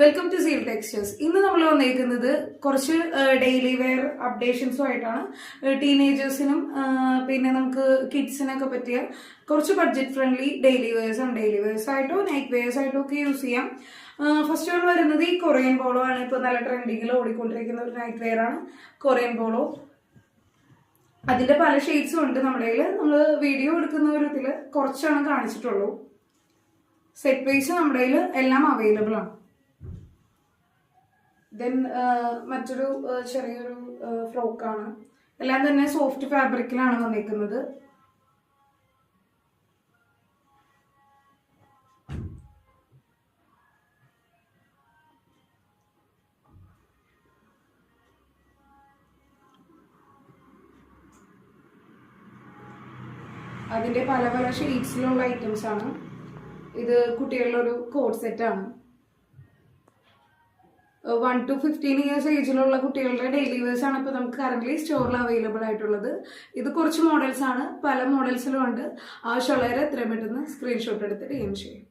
Welcome to seal textures. ഇന്ന് നമ്മൾ വന്നേക്കുന്നത് കുറച്ച് ഡെയിലി വെയർ അപ്ഡേഷൻസും ആയിട്ടാണ്. ടീനേജേഴ്സിനും പിന്നെ നമുക്ക് കിഡ്സിനൊക്കെ പറ്റിയ കുറച്ച് ബഡ്ജറ്റ് ഫ്രണ്ട്ലി ഡെയിലി വെയർസ് ആണ്. ഡെയിലി വെയർസ് ആയിട്ടോ നൈറ്റ് വെയർസ് ആയിട്ടോ ഒക്കെ യൂസ് ചെയ്യാം. ഫസ്റ്റ് വൺ വരുന്നത് ഈ കൊറിയൻ പോളോ ആണ്. ഇപ്പോൾ നല്ല ട്രെൻഡിങ്ങിൽ ഓടിക്കൊണ്ടിരിക്കുന്ന ഒരു നൈറ്റ് വെയർ ആണ് കൊറിയൻ പോളോ. അതിന്റെ പല ഷെയ്ഡ്സും ഉണ്ട് നമ്മുടെ കയ്യിൽ. നമ്മൾ വീഡിയോ എടുക്കുന്ന ഒരു ഇതിൽ കുറച്ചാണ് കാണിച്ചിട്ടുള്ളൂ. സെറ്റ് വൈസ് നമ്മുടെ കയ്യിൽ എല്ലാം അവൈലബിൾ ആണ്. ദെൻ മറ്റൊരു ചെറിയൊരു ഫ്രോക്കാണ്. എല്ലാം തന്നെ സോഫ്റ്റ് ഫാബ്രിക്കിലാണ് വന്നിരിക്കുന്നത്. അതിന്റെ പല പല ഷെയ്ഡ്സിലുള്ള ഐറ്റംസ് ആണ്. ഇത് കുട്ടികളുടെ ഒരു കോഡ് സെറ്റ് ആണ്. 1 to 15 ഇയേഴ്സ് ഏജിലുള്ള കുട്ടികളുടെ ഡെയിലി വെയർസ് ആണ് ഇപ്പോൾ നമുക്ക് കറന്റ് സ്റ്റോറിൽ അവൈലബിൾ ആയിട്ടുള്ളത്. ഇത് കുറച്ച് മോഡൽസ് ആണ്, പല മോഡൽസിലും ഉണ്ട്. ആവശ്യമുള്ളവരെ എത്രയും പെട്ടെന്ന് സ്ക്രീൻഷോട്ട് എടുത്തിട്ട് ചെയ്യാൻ ചെയ്യും.